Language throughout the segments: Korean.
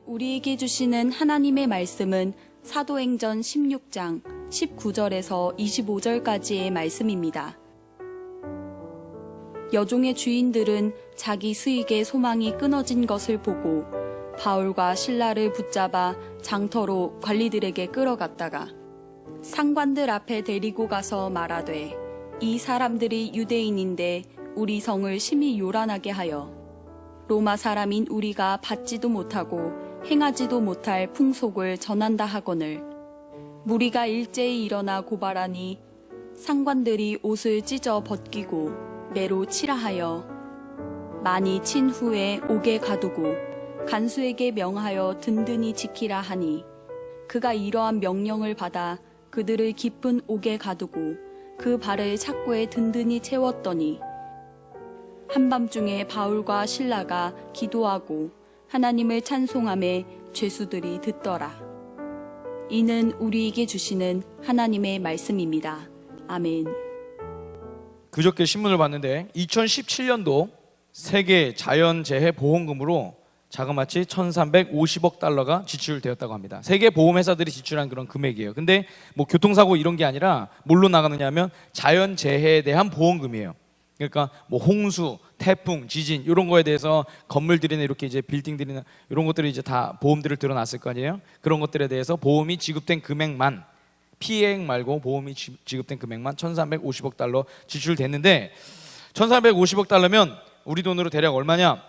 우리에게 주시는 하나님의 말씀은 사도행전 16장 19절에서 25절까지의 말씀입니다. 여종의 주인들은 자기 수익의 소망이 끊어진 것을 보고 바울과 실라를 붙잡아 장터로 관리들에게 끌어갔다가 상관들 앞에 데리고 가서 말하되, 이 사람들이 유대인인데 우리 성을 심히 요란하게 하여 로마 사람인 우리가 받지도 못하고 행하지도 못할 풍속을 전한다 하거늘 무리가 일제히 일어나 고발하니 상관들이 옷을 찢어 벗기고 매로 치라 하여 많이 친 후에 옥에 가두고 간수에게 명하여 든든히 지키라 하니 그가 이러한 명령을 받아 그들을 깊은 옥에 가두고 그 발을 착고에 든든히 채웠더니 한밤중에 바울과 실라가 기도하고 하나님을 찬송하며 죄수들이 듣더라. 이는 우리에게 주시는 하나님의 말씀입니다. 아멘. 그저께 신문을 봤는데 2017년도 세계 자연재해 보험금으로 자그마치 1,350억 달러가 지출되었다고 합니다. 세계 보험회사들이 지출한 그런 금액이에요. 근데 뭐 교통사고 이런 게 아니라 뭘로 나가느냐 하면 자연재해에 대한 보험금이에요. 그러니까 뭐 홍수, 태풍, 지진 이런 거에 대해서 건물들이나 이렇게 이제 빌딩들이나 이런 것들이 이제 다 보험들을 들어놨을 거 아니에요. 그런 것들에 대해서 보험이 지급된 금액만, 피해액 말고 보험이 지급된 금액만 1,350억 달러 지출됐는데 1,350억 달러면 우리 돈으로 대략 얼마냐?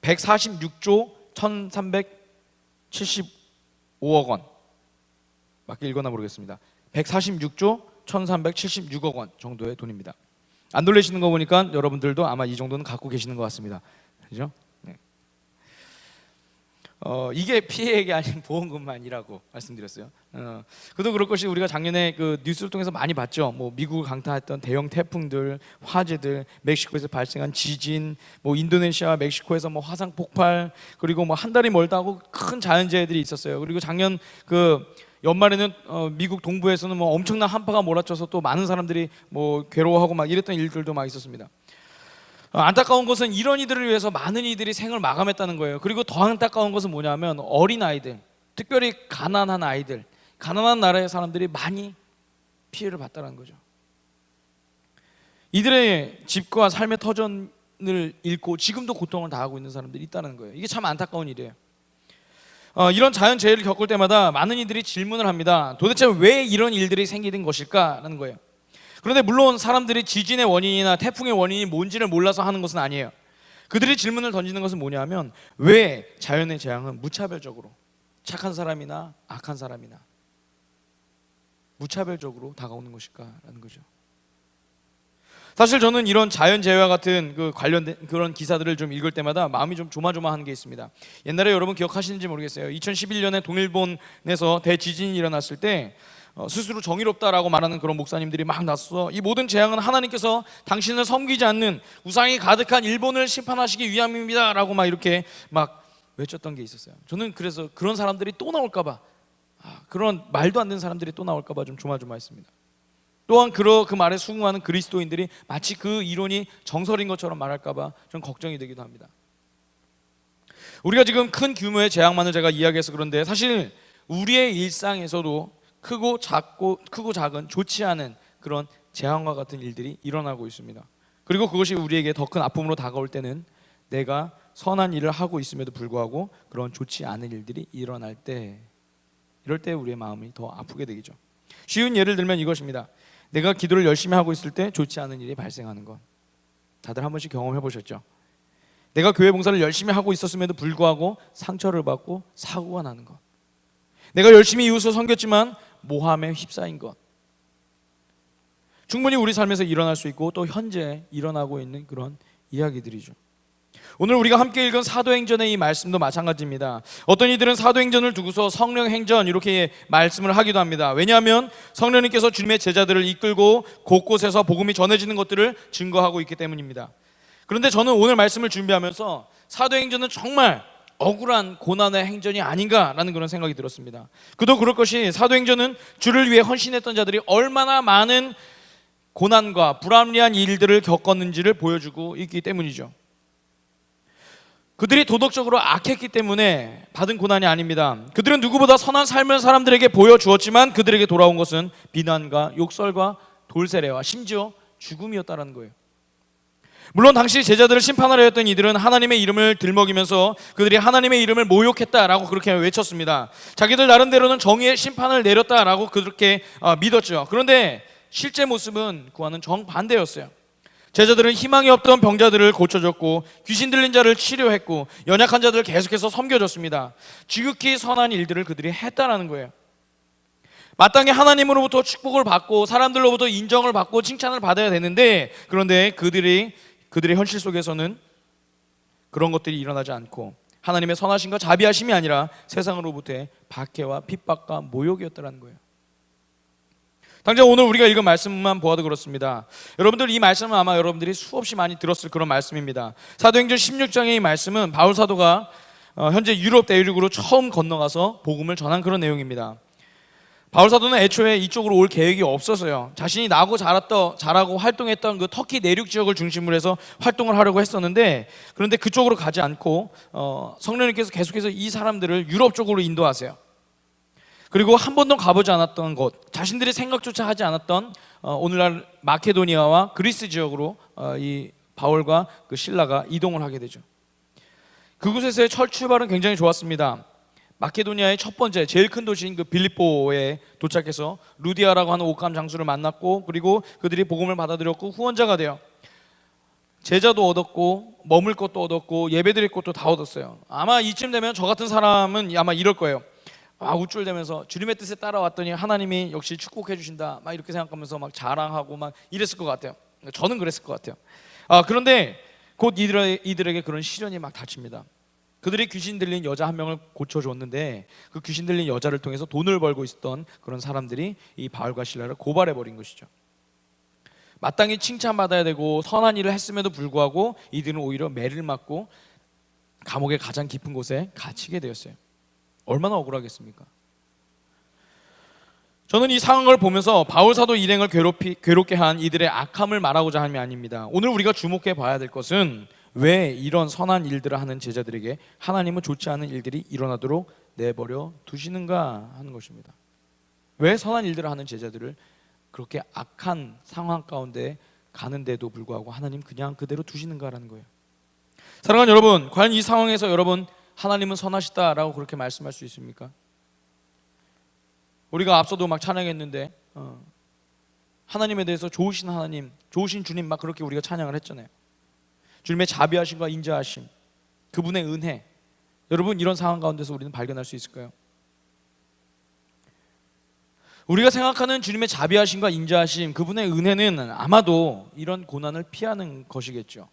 146조 1,375억 원. 맞게 읽었나 모르겠습니다. 146조 1,376억 원 정도의 돈입니다. 안 놀라시는 거 보니까 여러분들도 아마 이 정도는 갖고 계시는 것 같습니다. 그죠? 네. 이게 피해액이 아닌 보험금만이라고 말씀드렸어요. 그도 그럴 것이 우리가 작년에 그 뉴스를 통해서 많이 봤죠. 뭐 미국을 강타했던 대형 태풍들, 화재들, 멕시코에서 발생한 지진, 뭐 인도네시아, 멕시코에서 뭐 화산 폭발, 그리고 뭐 한 달이 멀다 하고 큰 자연재해들이 있었어요. 그리고 작년 그 연말에는 미국 동부에서는 뭐 엄청난 한파가 몰아쳐서 또 많은 사람들이 뭐 괴로워하고 막 이랬던 일들도 막 있었습니다. 안타까운 것은 이런 이들을 위해서 많은 이들이 생을 마감했다는 거예요. 그리고 더 안타까운 것은 뭐냐면 어린 아이들, 특별히 가난한 아이들, 가난한 나라의 사람들이 많이 피해를 봤다는 거죠. 이들의 집과 삶의 터전을 잃고 지금도 고통을 당하고 있는 사람들이 있다는 거예요. 이게 참 안타까운 일이에요. 이런 자연재해를 겪을 때마다 많은 이들이 질문을 합니다. 도대체 왜 이런 일들이 생기는 것일까라는 거예요. 그런데 물론 사람들이 지진의 원인이나 태풍의 원인이 뭔지를 몰라서 하는 것은 아니에요. 그들이 질문을 던지는 것은 뭐냐면 왜 자연의 재앙은 무차별적으로 착한 사람이나 악한 사람이나 무차별적으로 다가오는 것일까라는 거죠. 사실 저는 이런 자연재해와 같은 그 관련된 그런 기사들을 좀 읽을 때마다 마음이 좀 조마조마하는 게 있습니다. 옛날에 여러분 기억하시는지 모르겠어요. 2011년에 동일본에서 대지진이 일어났을 때 스스로 정의롭다라고 말하는 그런 목사님들이 막 나서서 이 모든 재앙은 하나님께서 당신을 섬기지 않는 우상이 가득한 일본을 심판하시기 위함입니다 라고 막 이렇게 막 외쳤던 게 있었어요. 저는 그래서 그런 사람들이 또 나올까 봐, 그런 말도 안 되는 사람들이 또 나올까 봐 좀 조마조마했습니다. 또한 그 말에 수긍하는 그리스도인들이 마치 그 이론이 정설인 것처럼 말할까 봐 좀 걱정이 되기도 합니다. 우리가 지금 큰 규모의 재앙만을 제가 이야기해서 그런데 사실 우리의 일상에서도 크고 작은 좋지 않은 그런 재앙과 같은 일들이 일어나고 있습니다. 그리고 그것이 우리에게 더 큰 아픔으로 다가올 때는 내가 선한 일을 하고 있음에도 불구하고 그런 좋지 않은 일들이 일어날 때, 이럴 때 우리의 마음이 더 아프게 되겠죠. 쉬운 예를 들면 이것입니다. 내가 기도를 열심히 하고 있을 때 좋지 않은 일이 발생하는 것. 다들 한 번씩 경험해 보셨죠? 내가 교회 봉사를 열심히 하고 있었음에도 불구하고 상처를 받고 사고가 나는 것. 내가 열심히 이웃을 섬겼지만 모함에 휩싸인 것. 충분히 우리 삶에서 일어날 수 있고 또 현재 일어나고 있는 그런 이야기들이죠. 오늘 우리가 함께 읽은 사도행전의 이 말씀도 마찬가지입니다. 어떤 이들은 사도행전을 두고서 성령행전 이렇게 말씀을 하기도 합니다. 왜냐하면 성령님께서 주님의 제자들을 이끌고 곳곳에서 복음이 전해지는 것들을 증거하고 있기 때문입니다. 그런데 저는 오늘 말씀을 준비하면서 사도행전은 정말 억울한 고난의 행전이 아닌가라는 그런 생각이 들었습니다. 그도 그럴 것이 사도행전은 주를 위해 헌신했던 자들이 얼마나 많은 고난과 불합리한 일들을 겪었는지를 보여주고 있기 때문이죠. 그들이 도덕적으로 악했기 때문에 받은 고난이 아닙니다. 그들은 누구보다 선한 삶을 사람들에게 보여주었지만 그들에게 돌아온 것은 비난과 욕설과 돌세례와 심지어 죽음이었다는 거예요. 물론 당시 제자들을 심판하려 했던 이들은 하나님의 이름을 들먹이면서 그들이 하나님의 이름을 모욕했다라고 그렇게 외쳤습니다. 자기들 나름대로는 정의의 심판을 내렸다라고 그렇게 믿었죠. 그런데 실제 모습은 그와는 정반대였어요. 제자들은 희망이 없던 병자들을 고쳐줬고 귀신 들린 자를 치료했고 연약한 자들을 계속해서 섬겨줬습니다. 지극히 선한 일들을 그들이 했다라는 거예요. 마땅히 하나님으로부터 축복을 받고 사람들로부터 인정을 받고 칭찬을 받아야 되는데, 그런데 그들의 현실 속에서는 그런 것들이 일어나지 않고 하나님의 선하심과 자비하심이 아니라 세상으로부터의 박해와 핍박과 모욕이었다는 거예요. 당장 오늘 우리가 읽은 말씀만 보아도 그렇습니다. 여러분들 이 말씀은 아마 여러분들이 수없이 많이 들었을 그런 말씀입니다. 사도행전 16장의 이 말씀은 바울 사도가 현재 유럽 대륙으로 처음 건너가서 복음을 전한 그런 내용입니다. 바울 사도는 애초에 이쪽으로 올 계획이 없었어요. 자신이 나고 자라고 활동했던 그 터키 내륙 지역을 중심으로 해서 활동을 하려고 했었는데, 그런데 그쪽으로 가지 않고 성령님께서 계속해서 이 사람들을 유럽 쪽으로 인도하세요. 그리고 한 번도 가보지 않았던 곳, 자신들이 생각조차 하지 않았던 오늘날 마케도니아와 그리스 지역으로 이 바울과 그 실라가 이동을 하게 되죠. 그곳에서의 첫 출발은 굉장히 좋았습니다. 마케도니아의 첫 번째 제일 큰 도시인 그 빌립보에 도착해서 루디아라고 하는 옥감 장수를 만났고, 그리고 그들이 복음을 받아들였고 후원자가 되어 제자도 얻었고 머물 것도 얻었고 예배드릴 것도 다 얻었어요. 아마 이쯤 되면 저 같은 사람은 아마 이럴 거예요. 우쭐대면서 주님의 뜻에 따라왔더니 하나님이 역시 축복해 주신다, 막 이렇게 생각하면서 막 자랑하고 막 이랬을 것 같아요. 저는 그랬을 것 같아요. 그런데 곧 이들에게 그런 시련이 막 닥칩니다. 그들이 귀신 들린 여자 한 명을 고쳐줬는데 그 귀신 들린 여자를 통해서 돈을 벌고 있었던 그런 사람들이 이 바울과 실라를 고발해 버린 것이죠. 마땅히 칭찬받아야 되고 선한 일을 했음에도 불구하고 이들은 오히려 매를 맞고 감옥의 가장 깊은 곳에 갇히게 되었어요. 얼마나 억울하겠습니까? 저는 이 상황을 보면서 바울 사도 일행을 괴롭게 한 이들의 악함을 말하고자 함이 아닙니다. 오늘 우리가 주목해 봐야 될 것은 왜 이런 선한 일들을 하는 제자들에게 하나님은 좋지 않은 일들이 일어나도록 내버려 두시는가 하는 것입니다. 왜 선한 일들을 하는 제자들을 그렇게 악한 상황 가운데 가는데도 불구하고 하나님 그냥 그대로 두시는가라는 거예요. 사랑하는 여러분, 과연 이 상황에서 여러분 하나님은 선하시다라고 그렇게 말씀할 수 있습니까? 우리가 앞서도 막 찬양했는데 하나님에 대해서 좋으신 하나님, 좋으신 주님 막 그렇게 우리가 찬양을 했잖아요. 주님의 자비하심과 인자하심, 그분의 은혜, 여러분 이런 상황 가운데서 우리는 발견할 수 있을까요? 우리가 생각하는 주님의 자비하심과 인자하심, 그분의 은혜는 아마도 이런 고난을 피하는 것이겠죠.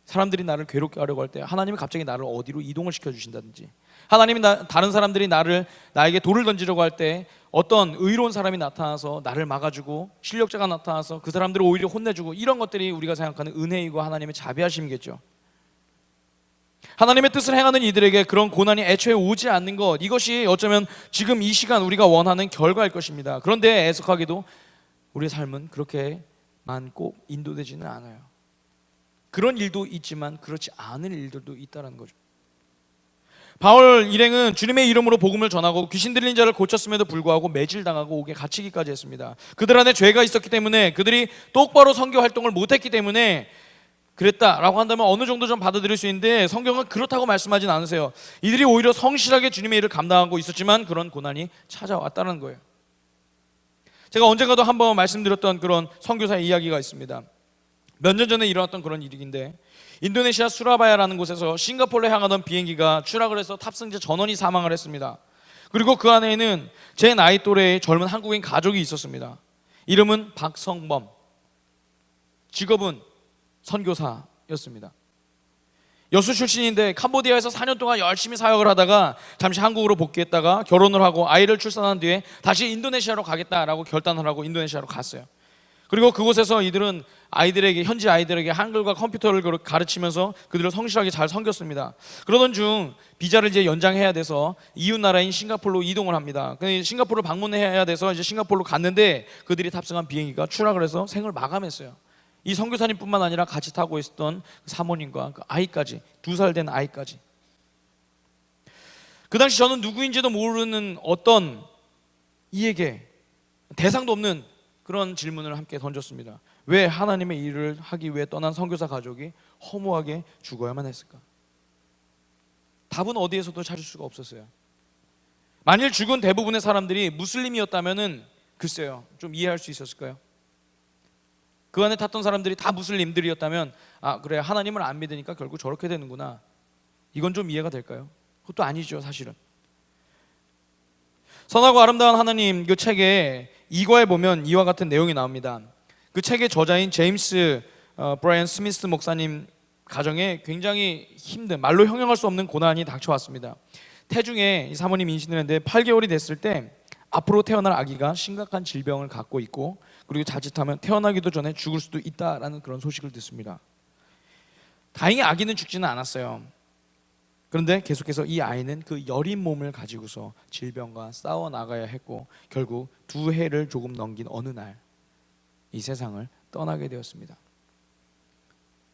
사람들이 나를 괴롭게 하려고 할 때 하나님이 갑자기 나를 어디로 이동을 시켜주신다든지, 하나님이 다른 사람들이 나에게 돌을 던지려고 할 때 어떤 의로운 사람이 나타나서 나를 막아주고 실력자가 나타나서 그 사람들을 오히려 혼내주고, 이런 것들이 우리가 생각하는 은혜이고 하나님의 자비하심이겠죠. 하나님의 뜻을 행하는 이들에게 그런 고난이 애초에 오지 않는 것, 이것이 어쩌면 지금 이 시간 우리가 원하는 결과일 것입니다. 그런데 애석하게도 우리의 삶은 그렇게만 꼭 인도되지는 않아요. 그런 일도 있지만 그렇지 않은 일들도 있다는 거죠. 바울 일행은 주님의 이름으로 복음을 전하고 귀신 들린 자를 고쳤음에도 불구하고 매질당하고 옥에 갇히기까지 했습니다. 그들 안에 죄가 있었기 때문에, 그들이 똑바로 선교 활동을 못했기 때문에 그랬다라고 한다면 어느 정도 좀 받아들일 수 있는데, 성경은 그렇다고 말씀하진 않으세요. 이들이 오히려 성실하게 주님의 일을 감당하고 있었지만 그런 고난이 찾아왔다는 거예요. 제가 언젠가도 한번 말씀드렸던 그런 선교사의 이야기가 있습니다. 몇 년 전에 일어났던 그런 일인데, 인도네시아 수라바야라는 곳에서 싱가포르에 향하던 비행기가 추락을 해서 탑승자 전원이 사망을 했습니다. 그리고 그 안에는 제 나이 또래의 젊은 한국인 가족이 있었습니다. 이름은 박성범, 직업은 선교사였습니다. 여수 출신인데 캄보디아에서 4년 동안 열심히 사역을 하다가 잠시 한국으로 복귀했다가 결혼을 하고 아이를 출산한 뒤에 다시 인도네시아로 가겠다라고 결단을 하고 인도네시아로 갔어요. 그리고 그곳에서 이들은 현지 아이들에게 한글과 컴퓨터를 가르치면서 그들을 성실하게 잘 섬겼습니다. 그러던 중 비자를 이제 연장해야 돼서 이웃 나라인 싱가포르로 이동을 합니다. 싱가포르를 방문해야 돼서 이제 싱가포르로 갔는데 그들이 탑승한 비행기가 추락을 해서 생을 마감했어요. 이 선교사님뿐만 아니라 같이 타고 있었던 사모님과 그 아이까지, 2살 된 아이까지. 그 당시 저는 누구인지도 모르는 어떤 이에게 대상도 없는 그런 질문을 함께 던졌습니다. 왜 하나님의 일을 하기 위해 떠난 선교사 가족이 허무하게 죽어야만 했을까? 답은 어디에서도 찾을 수가 없었어요. 만일 죽은 대부분의 사람들이 무슬림이었다면은 글쎄요, 좀 이해할 수 있었을까요? 그 안에 탔던 사람들이 다 무슬림들이었다면 아 그래, 하나님을 안 믿으니까 결국 저렇게 되는구나, 이건 좀 이해가 될까요? 그것도 아니죠. 사실은 선하고 아름다운 하나님 그 책에 2과에 보면 이와 같은 내용이 나옵니다. 그 책의 저자인 제임스 브라이언 스미스 목사님 가정에 굉장히 힘든, 말로 형용할 수 없는 고난이 닥쳐왔습니다. 태중에 이 사모님 임신을 했는데 8개월이 됐을 때 앞으로 태어날 아기가 심각한 질병을 갖고 있고, 그리고 자칫하면 태어나기도 전에 죽을 수도 있다라는 그런 소식을 듣습니다. 다행히 아기는 죽지는 않았어요. 그런데 계속해서 이 아이는 그 여린 몸을 가지고서 질병과 싸워 나가야 했고, 결국 2해를 조금 넘긴 어느 날 이 세상을 떠나게 되었습니다.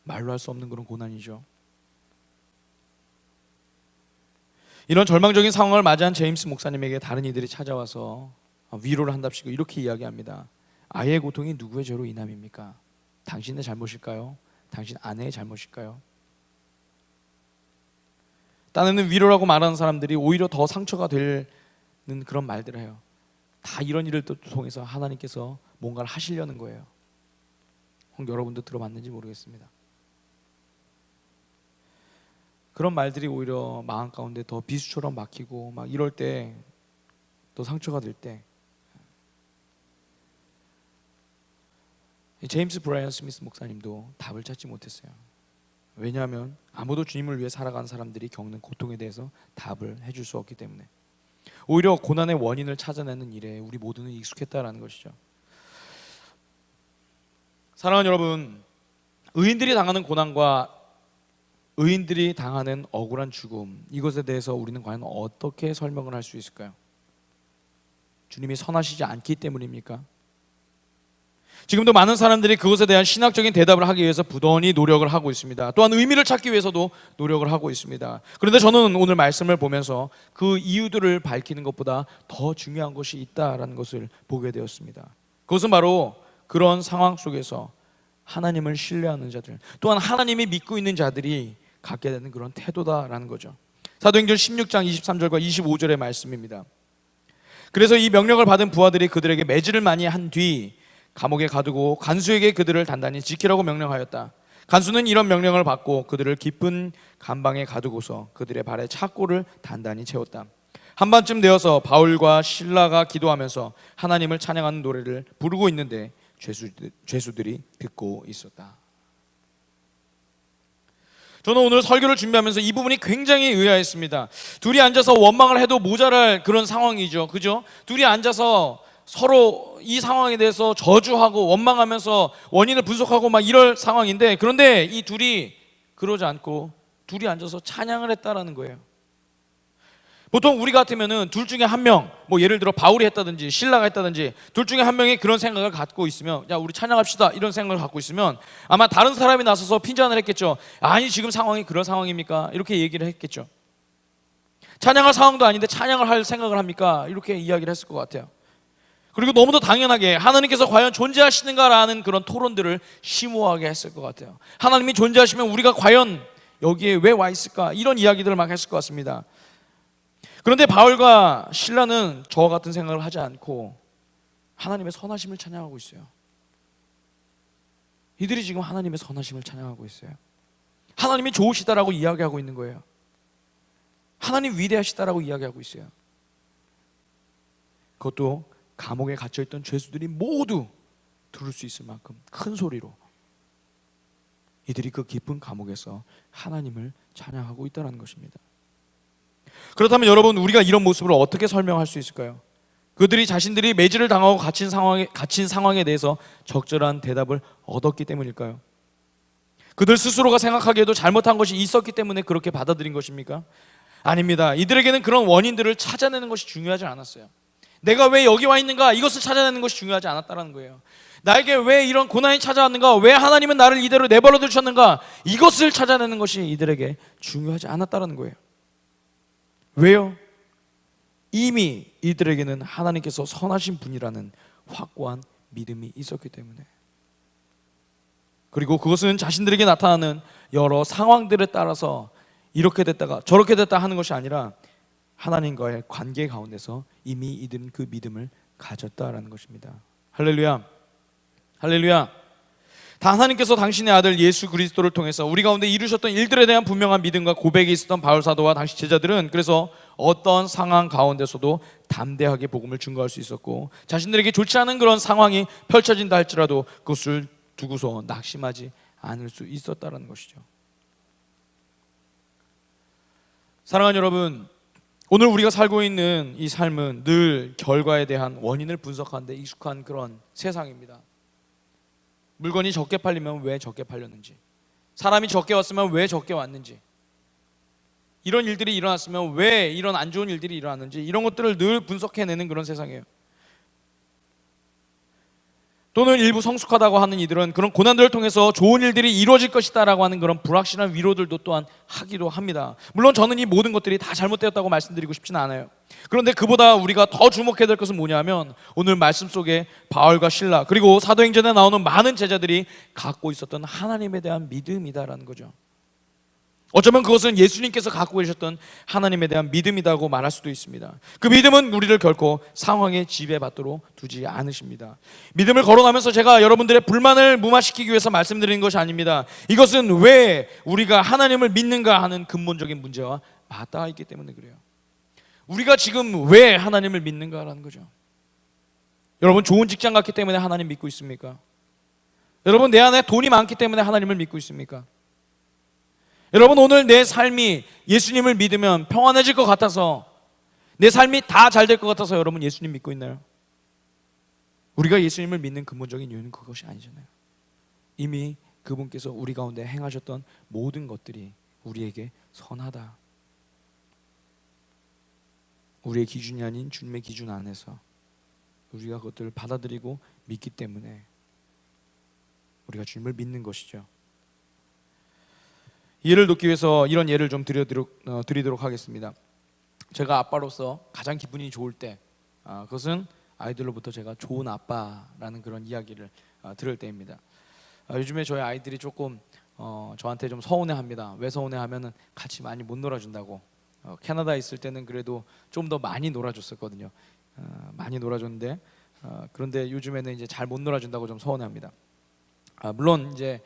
말로 할 수 없는 그런 고난이죠. 이런 절망적인 상황을 맞이한 제임스 목사님에게 다른 이들이 찾아와서 위로를 한답시고 이렇게 이야기합니다. 아이의 고통이 누구의 죄로 인함입니까? 당신의 잘못일까요? 당신 아내의 잘못일까요? 딴에는 위로라고 말하는 사람들이 오히려 더 상처가 되는 그런 말들을 해요. 다 이런 일을 통해서 하나님께서 뭔가를 하시려는 거예요. 혹 여러분도 들어봤는지 모르겠습니다. 그런 말들이 오히려 마음 가운데 더 비수처럼 막히고 막 이럴 때, 또 상처가 될 때, 제임스 브라이언 스미스 목사님도 답을 찾지 못했어요. 왜냐하면 아무도 주님을 위해 살아가는 사람들이 겪는 고통에 대해서 답을 해줄 수 없기 때문에. 오히려 고난의 원인을 찾아내는 일에 우리 모두는 익숙했다라는 것이죠. 사랑하는 여러분, 의인들이 당하는 고난과 의인들이 당하는 억울한 죽음, 이것에 대해서 우리는 과연 어떻게 설명을 할 수 있을까요? 주님이 선하시지 않기 때문입니까? 지금도 많은 사람들이 그것에 대한 신학적인 대답을 하기 위해서 부단히 노력을 하고 있습니다. 또한 의미를 찾기 위해서도 노력을 하고 있습니다. 그런데 저는 오늘 말씀을 보면서 그 이유들을 밝히는 것보다 더 중요한 것이 있다라는 것을 보게 되었습니다. 그것은 바로 그런 상황 속에서 하나님을 신뢰하는 자들, 또한 하나님이 믿고 있는 자들이 갖게 되는 그런 태도다라는 거죠. 사도행전 16장 23절과 25절의 말씀입니다. 그래서 이 명령을 받은 부하들이 그들에게 매질을 많이 한 뒤 감옥에 가두고 간수에게 그들을 단단히 지키라고 명령하였다. 간수는 이런 명령을 받고 그들을 깊은 감방에 가두고서 그들의 발에 착고를 단단히 채웠다. 한밤쯤 되어서 바울과 실라가 기도하면서 하나님을 찬양하는 노래를 부르고 있는데 죄수들이 듣고 있었다. 저는 오늘 설교를 준비하면서 이 부분이 굉장히 의아했습니다. 둘이 앉아서 원망을 해도 모자랄 그런 상황이죠. 그죠? 둘이 앉아서 서로 이 상황에 대해서 저주하고 원망하면서 원인을 분석하고 막 이럴 상황인데, 그런데 이 둘이 그러지 않고 둘이 앉아서 찬양을 했다라는 거예요. 보통 우리 같으면은 둘 중에 한 명, 뭐 예를 들어 바울이 했다든지 신라가 했다든지 둘 중에 한 명이 그런 생각을 갖고 있으면, 야 우리 찬양합시다 이런 생각을 갖고 있으면 아마 다른 사람이 나서서 핀잔을 했겠죠. 아니 지금 상황이 그런 상황입니까? 이렇게 얘기를 했겠죠. 찬양할 상황도 아닌데 찬양을 할 생각을 합니까? 이렇게 이야기를 했을 것 같아요. 그리고 너무도 당연하게 하나님께서 과연 존재하시는가라는 그런 토론들을 심오하게 했을 것 같아요. 하나님이 존재하시면 우리가 과연 여기에 왜 와 있을까? 이런 이야기들을 막 했을 것 같습니다. 그런데 바울과 실라는 저와 같은 생각을 하지 않고 하나님의 선하심을 찬양하고 있어요. 이들이 지금 하나님의 선하심을 찬양하고 있어요. 하나님이 좋으시다라고 이야기하고 있는 거예요. 하나님 위대하시다라고 이야기하고 있어요. 그것도 감옥에 갇혀있던 죄수들이 모두 들을 수 있을 만큼 큰 소리로 이들이 그 깊은 감옥에서 하나님을 찬양하고 있다는 것입니다. 그렇다면 여러분, 우리가 이런 모습을 어떻게 설명할 수 있을까요? 그들이 자신들이 매질을 당하고 갇힌 상황에 대해서 적절한 대답을 얻었기 때문일까요? 그들 스스로가 생각하기에도 잘못한 것이 있었기 때문에 그렇게 받아들인 것입니까? 아닙니다. 이들에게는 그런 원인들을 찾아내는 것이 중요하지 않았어요. 내가 왜 여기 와 있는가, 이것을 찾아내는 것이 중요하지 않았다는 거예요. 나에게 왜 이런 고난이 찾아왔는가? 왜 하나님은 나를 이대로 내버려 두셨는가? 이것을 찾아내는 것이 이들에게 중요하지 않았다는 거예요. 왜요? 이미 이들에게는 하나님께서 선하신 분이라는 확고한 믿음이 있었기 때문에. 그리고 그것은 자신들에게 나타나는 여러 상황들에 따라서 이렇게 됐다가 저렇게 됐다 하는 것이 아니라 하나님과의 관계 가운데서 이미 이들은 그 믿음을 가졌다라는 것입니다. 할렐루야. 할렐루야. 다 하나님께서 당신의 아들 예수 그리스도를 통해서 우리 가운데 이루셨던 일들에 대한 분명한 믿음과 고백이 있었던 바울 사도와 당시 제자들은 그래서 어떤 상황 가운데서도 담대하게 복음을 증거할 수 있었고, 자신들에게 좋지 않은 그런 상황이 펼쳐진다 할지라도 그것을 두고서 낙심하지 않을 수 있었다는 것이죠. 사랑하는 여러분, 오늘 우리가 살고 있는 이 삶은 늘 결과에 대한 원인을 분석하는 데 익숙한 그런 세상입니다. 물건이 적게 팔리면 왜 적게 팔렸는지, 사람이 적게 왔으면 왜 적게 왔는지, 이런 일들이 일어났으면 왜 이런 안 좋은 일들이 일어났는지, 이런 것들을 늘 분석해내는 그런 세상이에요. 또는 일부 성숙하다고 하는 이들은 그런 고난들을 통해서 좋은 일들이 이루어질 것이다 라고 하는 그런 불확실한 위로들도 또한 하기도 합니다. 물론 저는 이 모든 것들이 다 잘못되었다고 말씀드리고 싶지는 않아요. 그런데 그보다 우리가 더 주목해야 될 것은 뭐냐면, 오늘 말씀 속에 바울과 실라 그리고 사도행전에 나오는 많은 제자들이 갖고 있었던 하나님에 대한 믿음이다라는 거죠. 어쩌면 그것은 예수님께서 갖고 계셨던 하나님에 대한 믿음이라고 말할 수도 있습니다. 그 믿음은 우리를 결코 상황에 지배받도록 두지 않으십니다. 믿음을 거론하면서 제가 여러분들의 불만을 무마시키기 위해서 말씀드리는 것이 아닙니다. 이것은 왜 우리가 하나님을 믿는가 하는 근본적인 문제와 맞닿아 있기 때문에 그래요. 우리가 지금 왜 하나님을 믿는가라는 거죠. 여러분, 좋은 직장 갔기 때문에 하나님 믿고 있습니까? 여러분, 내 안에 돈이 많기 때문에 하나님을 믿고 있습니까? 여러분, 오늘 내 삶이 예수님을 믿으면 평안해질 것 같아서, 내 삶이 다 잘 될 것 같아서 여러분 예수님 믿고 있나요? 우리가 예수님을 믿는 근본적인 이유는 그것이 아니잖아요. 이미 그분께서 우리 가운데 행하셨던 모든 것들이 우리에게 선하다, 우리의 기준이 아닌 주님의 기준 안에서 우리가 그것들을 받아들이고 믿기 때문에 우리가 주님을 믿는 것이죠. 이해를 돕기 위해서 이런 예를 좀 드리도록 하겠습니다. 제가 아빠로서 가장 기분이 좋을 때, 그것은 아이들로부터 제가 좋은 아빠라는 그런 이야기를 들을 때입니다. 요즘에 저희 아이들이 조금 저한테 좀 서운해합니다. 왜 서운해하면은 같이 많이 못 놀아준다고. 캐나다에 있을 때는 그래도 좀 더 많이 놀아줬었거든요. 많이 놀아줬는데 그런데 요즘에는 이제 잘 못 놀아준다고 좀 서운해합니다. 물론 이제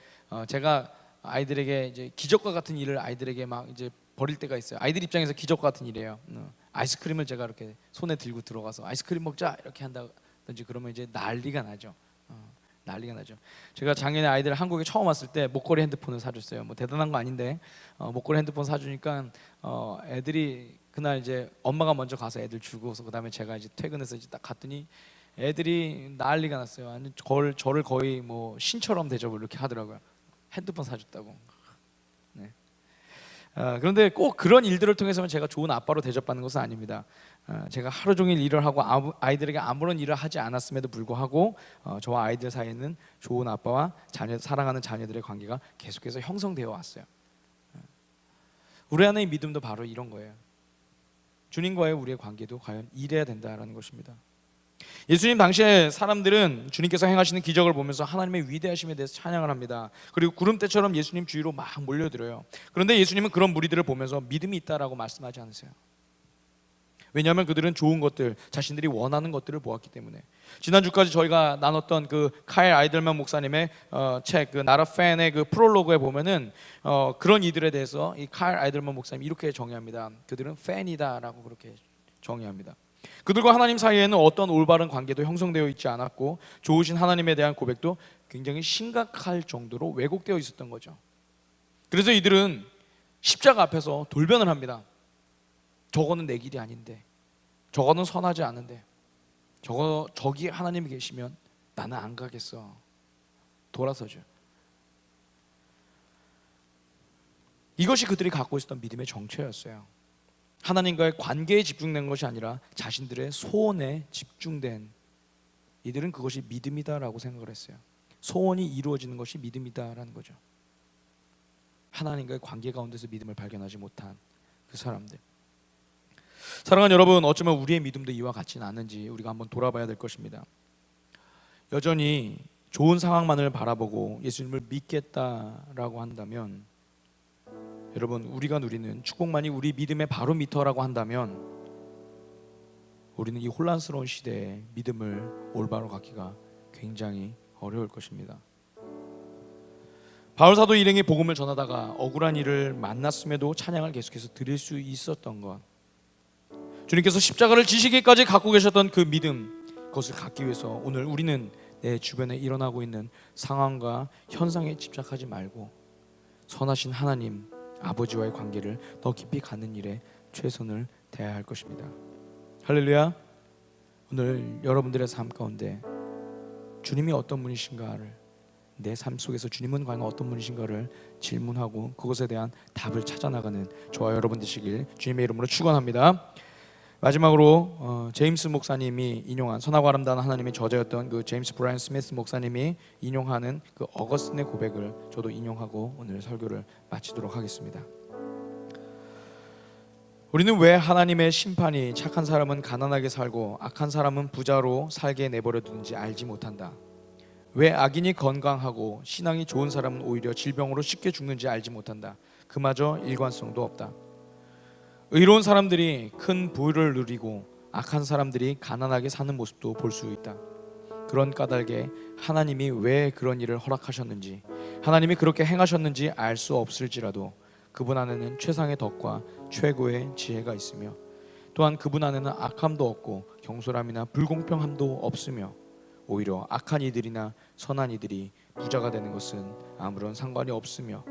제가 아이들에게 이제 기적과 같은 일을 아이들에게 막 이제 벌일 때가 있어요. 아이들 입장에서 기적 같은 일이에요. 아이스크림을 제가 이렇게 손에 들고 들어가서 아이스크림 먹자 이렇게 한다든지 그러면 이제 난리가 나죠. 난리가 나죠. 제가 작년에 아이들 한국에 처음 왔을 때 목걸이 핸드폰을 사줬어요. 뭐 대단한 거 아닌데 목걸이 핸드폰 사주니까 애들이 그날 이제 엄마가 먼저 가서 애들 주고서 그다음에 제가 이제 퇴근해서 이제 딱 갔더니 애들이 난리가 났어요. 아니 저를 거의 뭐 신처럼 대접을 이렇게 하더라고요. 핸드폰 사줬다고. 네. 그런데 꼭 그런 일들을 통해서만 제가 좋은 아빠로 대접받는 것은 아닙니다. 제가 하루 종일 일을 하고 아이들에게 아무런 일을 하지 않았음에도 불구하고 저와 아이들 사이에는 좋은 아빠와 사랑하는 자녀들의 관계가 계속해서 형성되어 왔어요. 우리 안의 믿음도 바로 이런 거예요. 주님과의 우리의 관계도 과연 이래야 된다라는 것입니다. 예수님 당시에 사람들은 주님께서 행하시는 기적을 보면서 하나님의 위대하심에 대해서 찬양을 합니다. 그리고 구름대처럼 예수님 주위로 막 몰려들어요. 그런데 예수님은 그런 무리들을 보면서 믿음이 있다라고 말씀하지 않으세요. 왜냐하면 그들은 좋은 것들, 자신들이 원하는 것들을 보았기 때문에. 지난주까지 저희가 나눴던 그 카일 아이들만 목사님의 책, 그 나라 팬의 그 프롤로그에 보면은 그런 이들에 대해서 이 카일 아이들만 목사님이 이렇게 정의합니다. 그들은 팬이다라고 그렇게 정의합니다. 그들과 하나님 사이에는 어떤 올바른 관계도 형성되어 있지 않았고 좋으신 하나님에 대한 고백도 굉장히 심각할 정도로 왜곡되어 있었던 거죠. 그래서 이들은 십자가 앞에서 돌변을 합니다. 저거는 내 길이 아닌데, 저거는 선하지 않은데, 저기 하나님이 계시면 나는 안 가겠어. 돌아서죠. 이것이 그들이 갖고 있었던 믿음의 정체였어요. 하나님과의 관계에 집중된 것이 아니라 자신들의 소원에 집중된 이들은 그것이 믿음이다라고 생각을 했어요. 소원이 이루어지는 것이 믿음이다라는 거죠. 하나님과의 관계 가운데서 믿음을 발견하지 못한 그 사람들. 사랑하는 여러분, 어쩌면 우리의 믿음도 이와 같지는 않은지 우리가 한번 돌아봐야 될 것입니다. 여전히 좋은 상황만을 바라보고 예수님을 믿겠다라고 한다면, 여러분, 우리가 누리는 축복만이 우리 믿음의 바로미터라고 한다면 우리는 이 혼란스러운 시대에 믿음을 올바로 갖기가 굉장히 어려울 것입니다. 바울 사도 일행이 복음을 전하다가 억울한 일을 만났음에도 찬양을 계속해서 드릴 수 있었던 것, 주님께서 십자가를 지시기까지 갖고 계셨던 그 믿음, 그것을 갖기 위해서 오늘 우리는 내 주변에 일어나고 있는 상황과 현상에 집착하지 말고 선하신 하나님 아버지와의 관계를 더 깊이 갖는 일에 최선을 다해야 할 것입니다. 할렐루야. 오늘 여러분들의 삶 가운데 주님이 어떤 분이신가를, 내 삶 속에서 주님은 과연 어떤 분이신가를 질문하고 그것에 대한 답을 찾아나가는 저와 여러분 되시길 주님의 이름으로 축원합니다. 마지막으로 제임스 목사님이 인용한, 선하고 아름다운 하나님의 저자였던 그 제임스 브라이언 스미스 목사님이 인용하는 그 어거스틴의 고백을 저도 인용하고 오늘 설교를 마치도록 하겠습니다. 우리는 왜 하나님의 심판이 착한 사람은 가난하게 살고 악한 사람은 부자로 살게 내버려 두는지 알지 못한다. 왜 악인이 건강하고 신앙이 좋은 사람은 오히려 질병으로 쉽게 죽는지 알지 못한다. 그마저 일관성도 없다. 의로운 사람들이 큰 부를 누리고 악한 사람들이 가난하게 사는 모습도 볼 수 있다. 그런 까닭에 하나님이 왜 그런 일을 허락하셨는지, 하나님이 그렇게 행하셨는지 알 수 없을지라도 그분 안에는 최상의 덕과 최고의 지혜가 있으며, 또한 그분 안에는 악함도 없고 경솔함이나 불공평함도 없으며, 오히려 악한 이들이나 선한 이들이 부자가 되는 것은 아무런 상관이 없으며,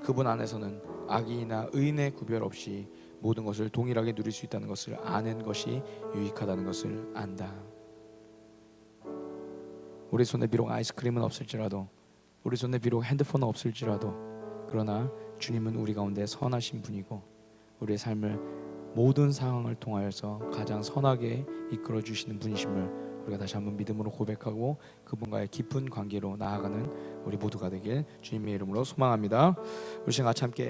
그분 안에서는 악인이나 의인의 구별 없이 모든 것을 동일하게 누릴 수 있다는 것을 아는 것이 유익하다는 것을 안다. 우리 손에 비록 아이스크림은 없을지라도, 우리 손에 비록 핸드폰은 없을지라도, 그러나 주님은 우리 가운데 선하신 분이고 우리의 삶을 모든 상황을 통하여서 가장 선하게 이끌어 주시는 분이심을 우리가 다시 한번 믿음으로 고백하고 그분과의 깊은 관계로 나아가는 우리 모두가 되길 주님의 이름으로 소망합니다. 우리 시간 같이 함께